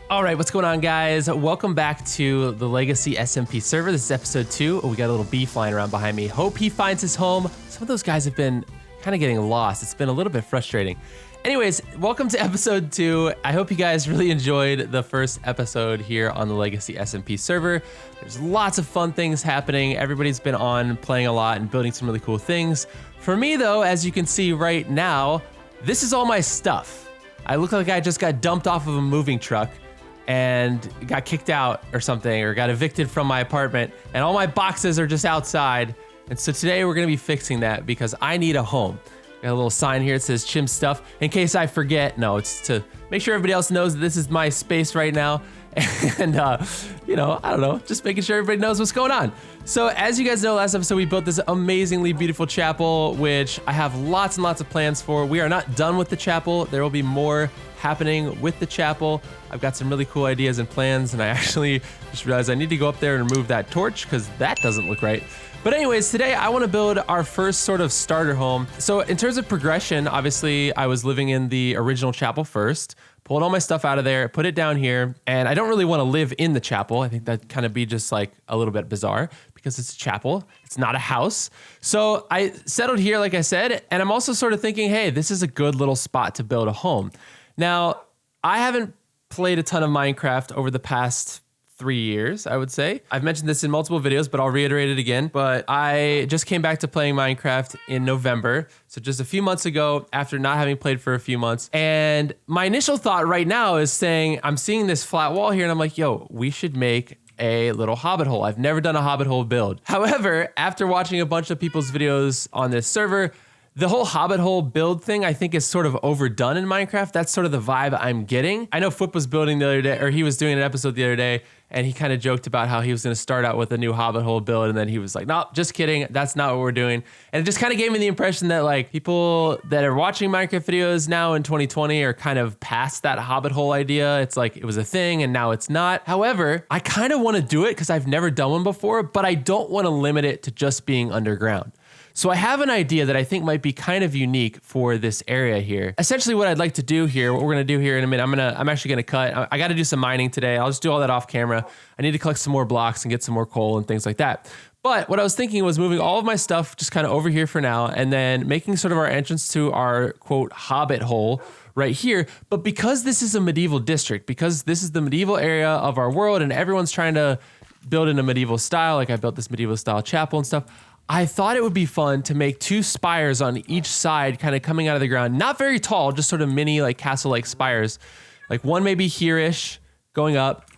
All right, what's going on, guys? Welcome back to the Legacy SMP server. This is episode 2. We got a little bee flying around behind me. Hope he finds his home. Some of those guys have been kind of getting lost. It's been a little bit frustrating. Anyways, welcome to episode 2. I hope you guys really enjoyed the first episode here on the Legacy SMP server. There's lots of fun things happening. Everybody's been on playing a lot and building some really cool things. For me, though, as you can see right now, this is all my stuff. I look like I just got dumped off of a moving truck and got kicked out or something, or got evicted from my apartment, and all my boxes are just outside. And so today we're gonna be fixing that because I need a home. Got a little sign here that says Chim Stuff, in case I forget. No, it's to make sure everybody else knows that this is my space right now. And, you know, I don't know, just making sure everybody knows what's going on. So as you guys know, last episode we built this amazingly beautiful chapel, which I have lots and lots of plans for. We are not done with the chapel. There will be more happening with the chapel. I've got some really cool ideas and plans, and I actually just realized I need to go up there and remove that torch because that doesn't look right. But anyways, today I want to build our first sort of starter home. So in terms of progression, obviously I was living in the original chapel first, pulled all my stuff out of there, put it down here, and I don't really want to live in the chapel. I think that'd kind of be just like a little bit bizarre because it's a chapel, it's not a house. So I settled here, like I said, and I'm also sort of thinking, hey, this is a good little spot to build a home. Now, I haven't played a ton of Minecraft over the past 3 years, I would say. I've mentioned this in multiple videos, but I'll reiterate it again. But I just came back to playing Minecraft in November. So just a few months ago, after not having played for a few months. And my initial thought right now is saying, I'm seeing this flat wall here and I'm like, yo, we should make a little hobbit hole. I've never done a hobbit hole build. However, after watching a bunch of people's videos on this server, the whole hobbit hole build thing, I think, is sort of overdone in Minecraft. That's sort of the vibe I'm getting. I know Foot was building the other day, or he was doing an episode the other day, and he kind of joked about how he was going to start out with a new hobbit hole build, and then he was like, no, just kidding. That's not what we're doing. And it just kind of gave me the impression that like people that are watching Minecraft videos now in 2020 are kind of past that hobbit hole idea. It's like it was a thing and now it's not. However, I kind of want to do it because I've never done one before, but I don't want to limit it to just being underground. So I have an idea that I think might be kind of unique for this area here. Essentially what I'd like to do here, what we're gonna do here in a minute, I'm actually gonna cut. I gotta do some mining today. I'll just do all that off camera. I need to collect some more blocks and get some more coal and things like that. But what I was thinking was moving all of my stuff just kind of over here for now and then making sort of our entrance to our quote hobbit hole right here. But because this is a medieval district, because this is the medieval area of our world and everyone's trying to build in a medieval style, like I built this medieval style chapel and stuff, I thought it would be fun to make 2 spires on each side kind of coming out of the ground. Not very tall, just sort of mini like castle-like spires. Like one maybe here-ish going up.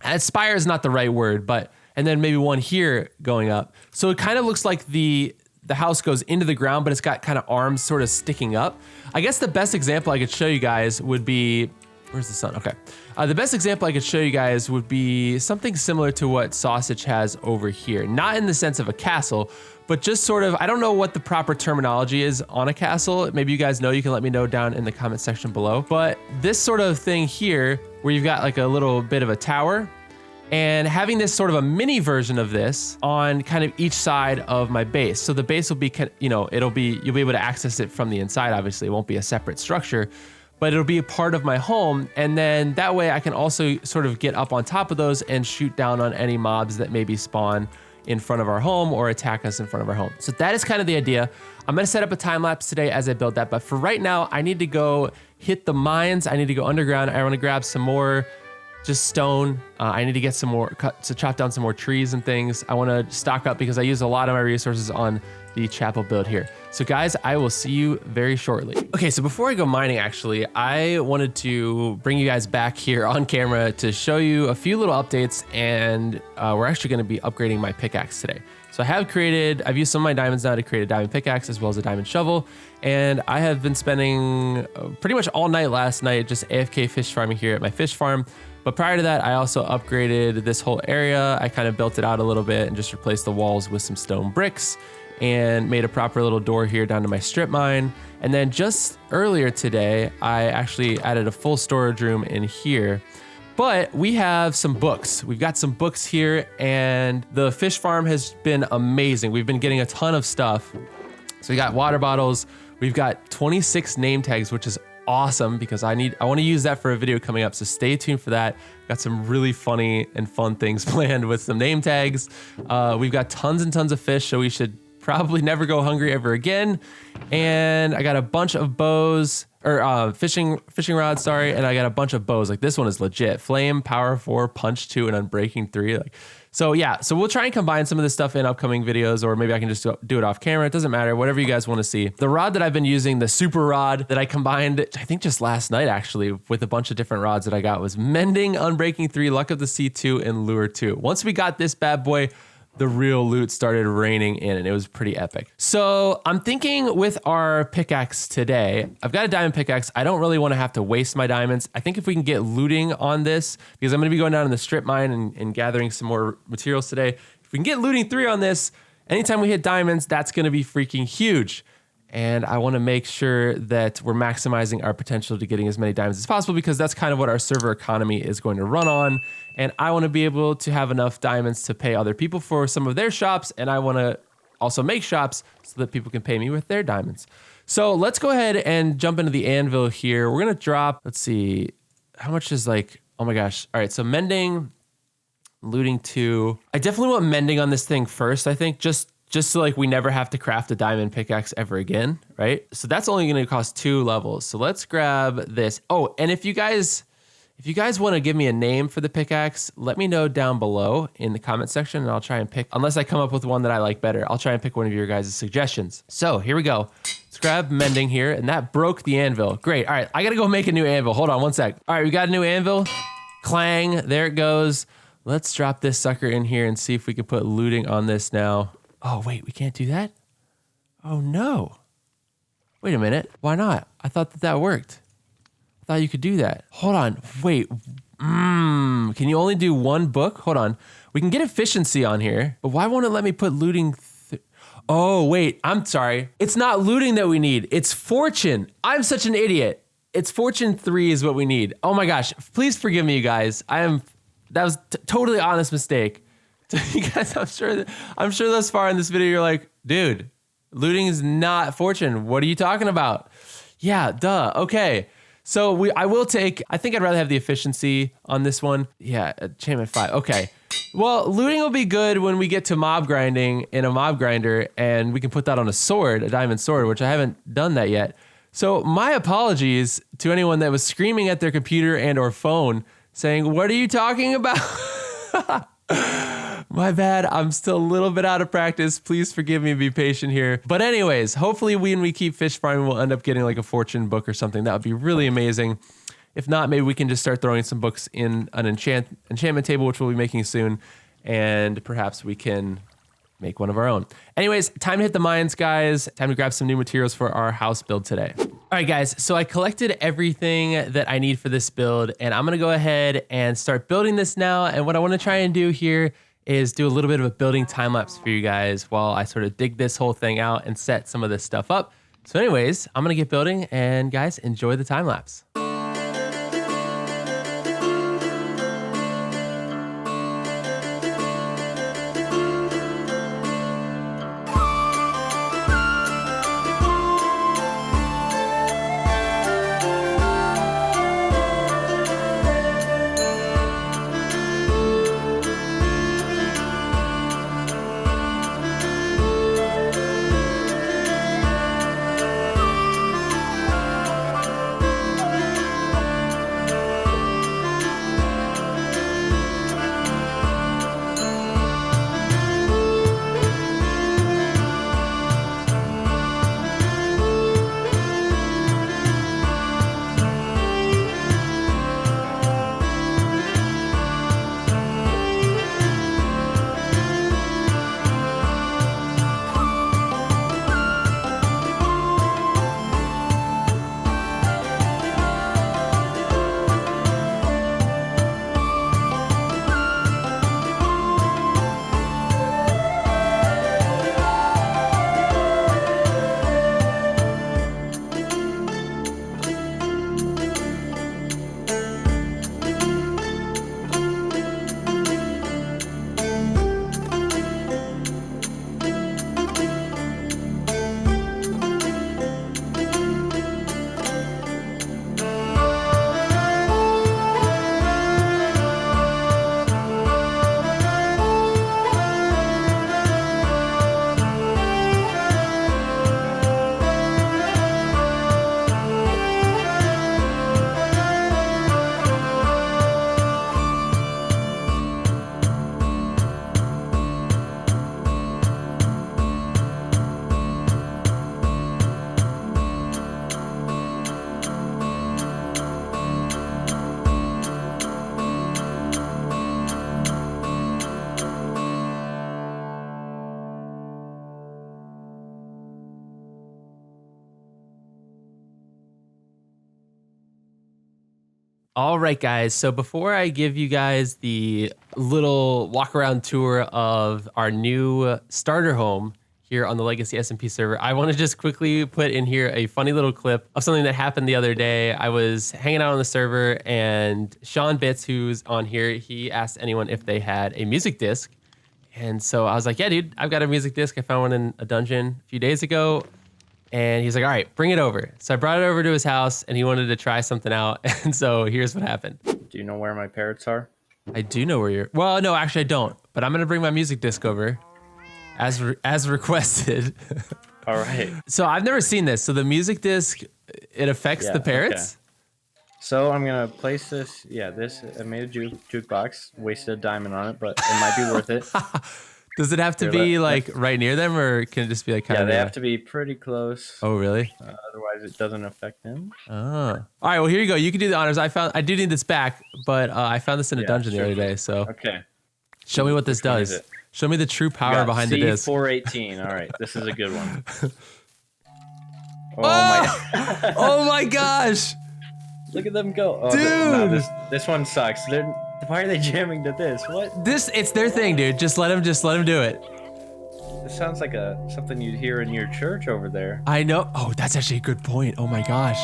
And spire is not the right word, but, and then maybe one here going up. So it kind of looks like the house goes into the ground, but it's got kind of arms sort of sticking up. I guess the best example I could show you guys would be, where's the sun? Okay. The best example I could show you guys would be something similar to what Sausage has over here. Not in the sense of a castle, but just sort of, I don't know what the proper terminology is on a castle. Maybe you guys know, you can let me know down in the comment section below. But this sort of thing here, where you've got like a little bit of a tower, and having this sort of a mini version of this on kind of each side of my base. So the base will be, you know, you'll be able to access it from the inside, obviously. It won't be a separate structure, but it'll be a part of my home. And then that way I can also sort of get up on top of those and shoot down on any mobs that maybe spawn in front of our home or attack us in front of our home. So that is kind of the idea. I'm gonna set up a time lapse today as I build that, but for right now, I need to go hit the mines. I need to go underground. I wanna grab some more just stone. I need to get some more, chop down some more trees and things. I wanna stock up because I use a lot of my resources on the chapel build here. So guys, I will see you very shortly. Okay, so before I go mining, actually, I wanted to bring you guys back here on camera to show you a few little updates, and we're actually gonna be upgrading my pickaxe today. So I've used some of my diamonds now to create a diamond pickaxe as well as a diamond shovel, and I have been spending pretty much all night last night just AFK fish farming here at my fish farm. But prior to that, I also upgraded this whole area. I kind of built it out a little bit and just replaced the walls with some stone bricks and made a proper little door here down to my strip mine. And then just earlier today, I actually added a full storage room in here. But we have some books. We've got some books here, and the fish farm has been amazing. We've been getting a ton of stuff. So we got water bottles. We've got 26 name tags, which is awesome because I want to use that for a video coming up. So stay tuned for that. Got some really funny and fun things planned with some name tags. We've got tons and tons of fish, so we should probably never go hungry ever again. And I got a bunch of bows, or fishing rods, sorry. And I got a bunch of bows. Like this one is legit. Flame, Power 4, Punch 2, and Unbreaking 3. Like, so yeah, so we'll try and combine some of this stuff in upcoming videos, or maybe I can just do it off camera. It doesn't matter, whatever you guys want to see. The rod that I've been using, the super rod that I combined, I think just last night actually, with a bunch of different rods that I got, was Mending, Unbreaking 3, Luck of the Sea 2, and Lure 2. Once we got this bad boy, the real loot started raining in, and it was pretty epic. So I'm thinking with our pickaxe today, I've got a diamond pickaxe. I don't really want to have to waste my diamonds. I think if we can get looting on this, because I'm going to be going down in the strip mine and gathering some more materials today. If we can get looting 3 on this, anytime we hit diamonds, that's going to be freaking huge. And I want to make sure that we're maximizing our potential to getting as many diamonds as possible, because that's kind of what our server economy is going to run on. And I want to be able to have enough diamonds to pay other people for some of their shops. And I want to also make shops so that people can pay me with their diamonds. So let's go ahead and jump into the anvil here. We're going to drop, let's see, how much is like, oh my gosh. All right, so Mending, Looting 2. I definitely want Mending on this thing first, I think, just so like we never have to craft a diamond pickaxe ever again, right? So that's only going to cost 2 levels. So let's grab this. Oh, and if you guys want to give me a name for the pickaxe, let me know down below in the comment section, and I'll try and pick, unless I come up with one that I like better, I'll try and pick one of your guys' suggestions. So here we go. Let's grab Mending here, and that broke the anvil. Great. All right, I got to go make a new anvil. Hold on one sec. All right, we got a new anvil. Clang, there it goes. Let's drop this sucker in here and see if we can put looting on this now. Oh, wait, we can't do that? Oh, no. Wait a minute. Why not? I thought that worked. I thought you could do that. Hold on. Wait. Can you only do 1 book? Hold on. We can get efficiency on here, but why won't it let me put looting? Oh, wait. I'm sorry. It's not looting that we need. It's fortune. I'm such an idiot. It's fortune 3 is what we need. Oh my gosh. Please forgive me, you guys. That was totally honest mistake. You guys, I'm sure thus far in this video you're like, dude, looting is not fortune. What are you talking about? Yeah, duh. Okay. So I think I'd rather have the efficiency on this one. Yeah, enchantment 5. Okay. Well, looting will be good when we get to mob grinding in a mob grinder, and we can put that on a sword, a diamond sword, which I haven't done that yet. So my apologies to anyone that was screaming at their computer and or phone saying, what are you talking about? My bad. I'm still a little bit out of practice. Please forgive me and be patient here. But anyways, hopefully when we keep fish farming, we'll end up getting like a fortune book or something. That would be really amazing. If not, maybe we can just start throwing some books in an enchantment table, which we'll be making soon. And perhaps we can make one of our own. Anyways, time to hit the mines, guys. Time to grab some new materials for our house build today. All right, guys, so I collected everything that I need for this build, and I'm gonna go ahead and start building this now. And what I wanna try and do here is do a little bit of a building time lapse for you guys while I sort of dig this whole thing out and set some of this stuff up. So anyways, I'm gonna get building, and guys, enjoy the time lapse. All right, guys. So before I give you guys the little walk around tour of our new starter home here on the Legacy SMP server, I want to just quickly put in here a funny little clip of something that happened the other day. I was hanging out on the server and Sean Bits, who's on here, he asked anyone if they had a music disc. And so I was like, yeah, dude, I've got a music disc. I found one in a dungeon a few days ago. And he's like, all right, bring it over. So I brought it over to his house and he wanted to try something out. And so here's what happened. Do you know where my parrots are? I do know where you're, well, no, actually I don't, but I'm going to bring my music disc over as requested. All right. So I've never seen this. So the music disc, it affects the parrots? Okay. So I'm going to place this, I made a jukebox, wasted a diamond on it, but it might be worth it. Does it have to be like right near them, or can it just be like kind of? Yeah, they have to be pretty close. Oh, really? Otherwise, it doesn't affect them. Oh. All right. Well, here you go. You can do the honors. I do need this back, but I found this in a dungeon the other day. So okay. Show me what this does. Show me the true power behind the disc. C418. All right, this is a good one. Oh my! Oh my gosh! Look at them go, dude. No, this one sucks. Why are they jamming to this? What? It's their thing, dude. Just let them do it. This sounds like something you'd hear in your church over there. I know. Oh, that's actually a good point. Oh my gosh,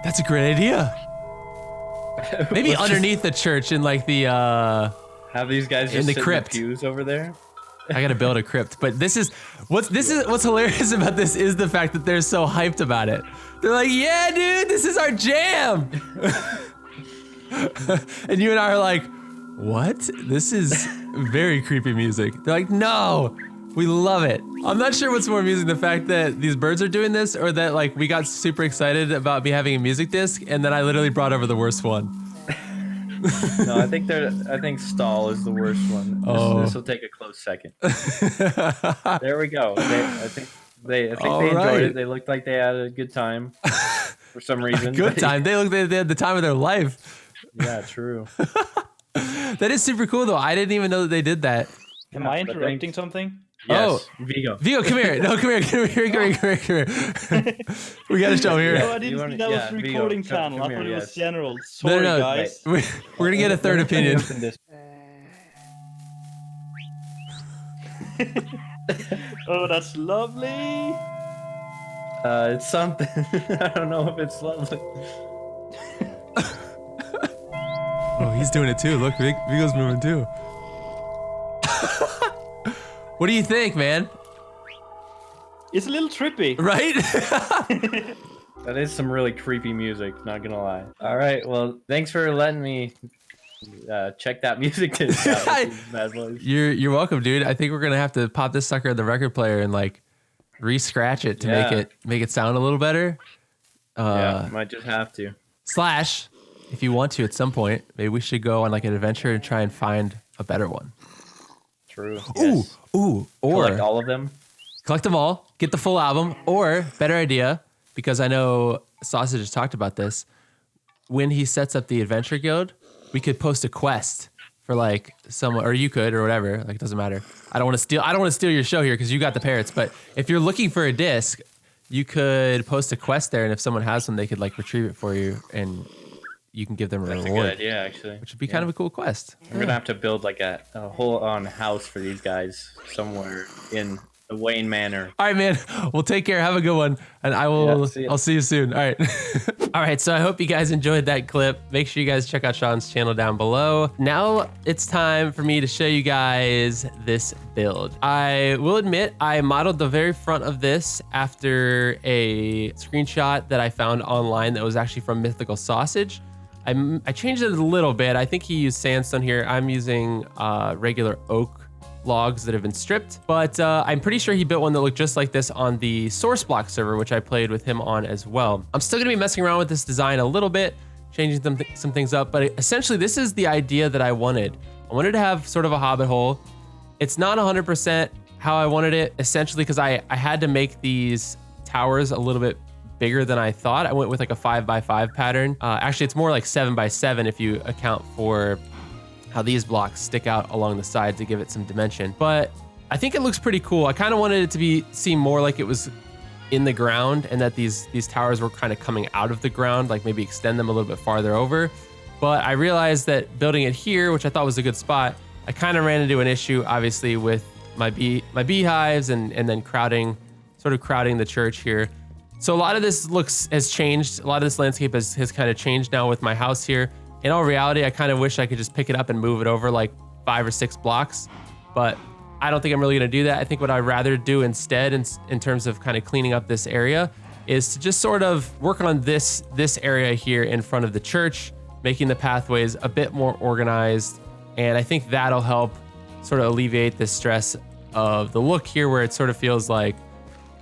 that's a great idea. Maybe underneath the church in like the have these guys just in the crypt in the pews over there. I gotta build a crypt, but what's hilarious about this is the fact that they're so hyped about it. They're like, yeah, dude, this is our jam. And you and I are like, what? This is very creepy music. They're like, no, we love it. I'm not sure what's more amusing, the fact that these birds are doing this, or that like we got super excited about me having a music disc, and then I literally brought over the worst one. No, I think stall is the worst one. This will take a close second. There we go. I think they enjoyed it. They looked like they had a good time for some reason. Good time. They had the time of their life. Yeah, true. That is super cool though. I didn't even know that they did that. Am I interrupting something? Yes. Oh, Vigo, come here. No, come here. We gotta show here. No, I didn't think that was the recording channel. I thought it was general. Sorry, no. guys. We're gonna get a third opinion. Oh, that's lovely. It's something. I don't know if it's lovely. Oh, he's doing it too. Look, Vigo's moving too. What do you think, man? It's a little trippy. Right? That is some really creepy music, not gonna lie. All right, well, thanks for letting me check that music disc out. Bad boys. You're welcome, dude. I think we're gonna have to pop this sucker in the record player and like re-scratch it to make it sound a little better. Yeah, might just have to. Slash, if you want to at some point, maybe we should go on like an adventure and try and find a better one. True. Yes. Ooh, or collect all of them. Collect them all, get the full album, or better idea, because I know Sausage has talked about this. When he sets up the adventure guild, we could post a quest for like someone, or you could, or whatever. Like it doesn't matter. I don't want to steal your show here because you got the parrots. But if you're looking for a disc, you could post a quest there, and if someone has one, they could like retrieve it for you, and you can give them a reward. That's a good idea, actually. Which would be kind of a cool quest. I'm gonna have to build like a whole-on house for these guys somewhere in the Wayne Manor. All right, man. Well, take care. Have a good one, and I'll see you soon. All right. All right. So I hope you guys enjoyed that clip. Make sure you guys check out Sean's channel down below. Now it's time for me to show you guys this build. I will admit I modeled the very front of this after a screenshot that I found online that was actually from Mythical Sausage. I changed it a little bit. I think he used sandstone here. I'm using regular oak logs that have been stripped, but I'm pretty sure he built one that looked just like this on the source block server, which I played with him on as well. I'm still gonna be messing around with this design a little bit, changing some things up, but essentially this is the idea that I wanted. I wanted to have sort of a hobbit hole. It's not 100% how I wanted it, essentially because I had to make these towers a little bit bigger than I thought. I went with like a 5x5 pattern. Actually, it's more like 7x7 if you account for how these blocks stick out along the side to give it some dimension. But I think it looks pretty cool. I kind of wanted it to seem more like it was in the ground and that these towers were kind of coming out of the ground, like maybe extend them a little bit farther over. But I realized that building it here, which I thought was a good spot, I kind of ran into an issue, obviously, with my beehives and then sort of crowding the church here. So a lot of this has changed. A lot of this landscape has kind of changed now with my house here. In all reality, I kind of wish I could just pick it up and move it over like 5 or 6 blocks, but I don't think I'm really gonna do that. I think what I'd rather do instead in terms of kind of cleaning up this area is to just sort of work on this area here in front of the church, making the pathways a bit more organized. And I think that'll help sort of alleviate the stress of the look here where it sort of feels like,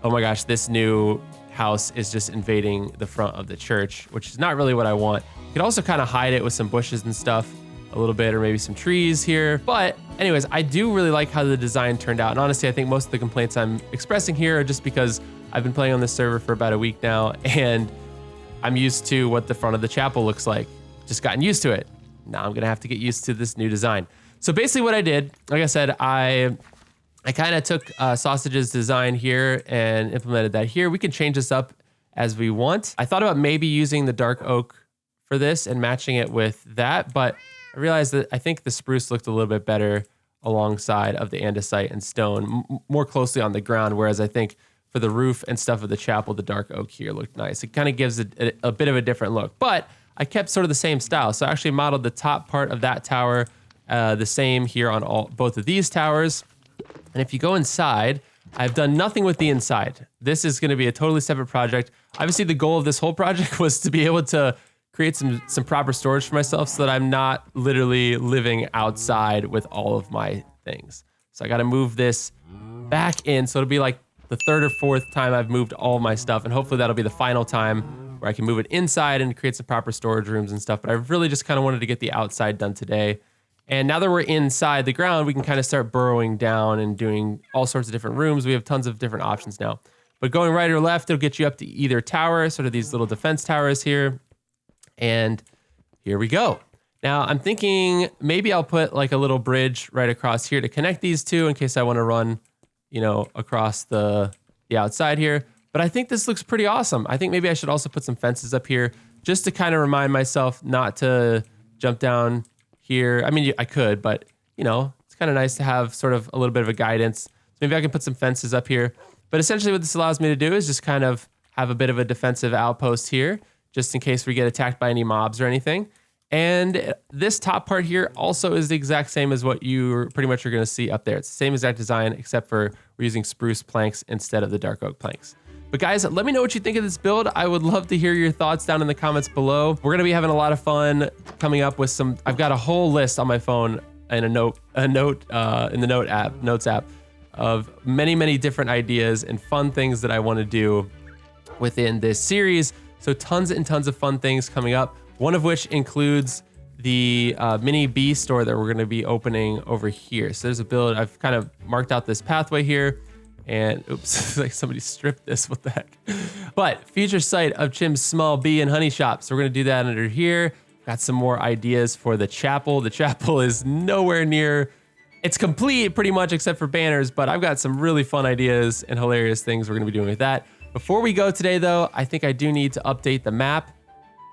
oh my gosh, this new house is just invading the front of the church, which is not really what I want. You could also kind of hide it with some bushes and stuff a little bit, or maybe some trees here. But anyways, I do really like how the design turned out. And honestly, I think most of the complaints I'm expressing here are just because I've been playing on this server for about a week now, and I'm used to what the front of the chapel looks like. Just gotten used to it. Now I'm gonna have to get used to this new design. So basically what I did, like I said, I kind of took Sausage's design here and implemented that here. We can change this up as we want. I thought about maybe using the dark oak for this and matching it with that, but I realized that I think the spruce looked a little bit better alongside of the andesite and stone, more closely on the ground, whereas I think for the roof and stuff of the chapel, the dark oak here looked nice. It kind of gives it a bit of a different look, but I kept sort of the same style. So I actually modeled the top part of that tower the same here on both of these towers. And if you go inside, I've done nothing with the inside. This is gonna be a totally separate project. Obviously the goal of this whole project was to be able to create some proper storage for myself so that I'm not literally living outside with all of my things. So I got to move this back in. So it'll be like the 3rd or 4th time I've moved all of my stuff. And hopefully that'll be the final time where I can move it inside and create some proper storage rooms and stuff. But I really just kind of wanted to get the outside done today. And now that we're inside the ground, we can kind of start burrowing down and doing all sorts of different rooms. We have tons of different options now. But going right or left, it'll get you up to either tower, sort of these little defense towers here. And here we go. Now I'm thinking maybe I'll put like a little bridge right across here to connect these two in case I want to run, across the outside here. But I think this looks pretty awesome. I think maybe I should also put some fences up here just to kind of remind myself not to jump down here. I mean, I could, but it's kind of nice to have sort of a little bit of a guidance. So maybe I can put some fences up here. But essentially what this allows me to do is just kind of have a bit of a defensive outpost here, just in case we get attacked by any mobs or anything. And this top part here also is the exact same as what you pretty much are gonna see up there. It's the same exact design, except for we're using spruce planks instead of the dark oak planks. But guys, let me know what you think of this build. I would love to hear your thoughts down in the comments below. We're gonna be having a lot of fun coming up with I've got a whole list on my phone and a note in the notes app of many different ideas and fun things that I wanna do within this series. So tons and tons of fun things coming up. One of which includes the mini bee store that we're gonna be opening over here. So there's a build, I've kind of marked out this pathway here and oops, like somebody stripped this, what the heck. But future site of Chim's small bee and honey shop. So we're gonna do that under here. Got some more ideas for the chapel. The chapel is nowhere near, it's complete pretty much except for banners, but I've got some really fun ideas and hilarious things we're gonna be doing with that. Before we go today though, I think I do need to update the map.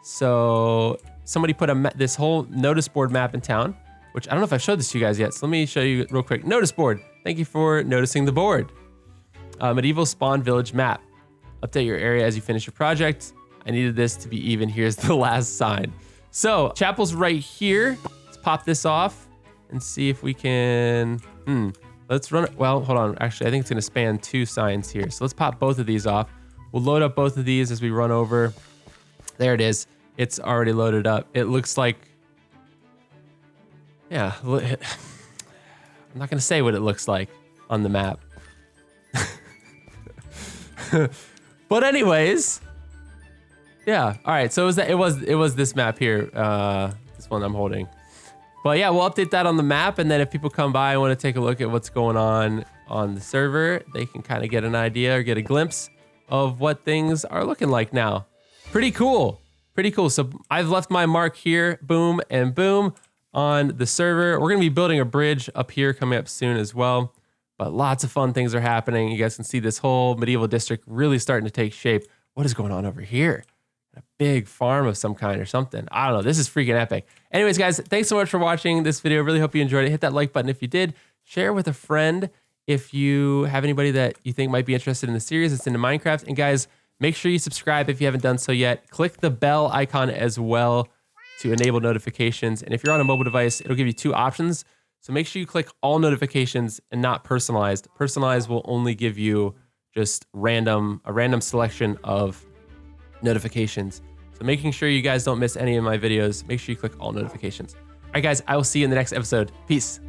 So somebody put this whole notice board map in town, which I don't know if I've showed this to you guys yet. So let me show you real quick. Notice board. Thank you for noticing the board. Medieval spawn village map. Update your area as you finish your project. I needed this to be even. Here's the last sign. So chapel's right here. Let's pop this off and see if we can, let's run it. Well, hold on. Actually, I think it's gonna span 2 signs here. So let's pop both of these off. We'll load up both of these as we run over. There it is. It's already loaded up. It looks like, yeah, I'm not gonna say what it looks like on the map. But anyways, yeah. All right, so it was this map here, this one I'm holding. But yeah, we'll update that on the map, and then if people come by and want to take a look at what's going on the server, they can kind of get an idea or get a glimpse of what things are looking like now. Pretty cool. Pretty cool. So I've left my mark here, boom and boom, on the server. We're gonna be building a bridge up here coming up soon as well. but lots of fun things are happening. You guys can see this whole medieval district really starting to take shape. What is going on over here? A big farm of some kind or something. I don't know. This is freaking epic. Anyways, guys, thanks so much for watching this video. Really hope you enjoyed it. Hit that like button if you did. Share with a friend if you have anybody that you think might be interested in the series. It's into Minecraft. And guys, make sure you subscribe if you haven't done so yet. Click the bell icon as well to enable notifications. And if you're on a mobile device, it'll give you 2 options. So make sure you click all notifications and not personalized. Personalized will only give you just a random selection of notifications. So making sure you guys don't miss any of my videos, make sure you click all notifications. All right, guys, I will see you in the next episode. Peace.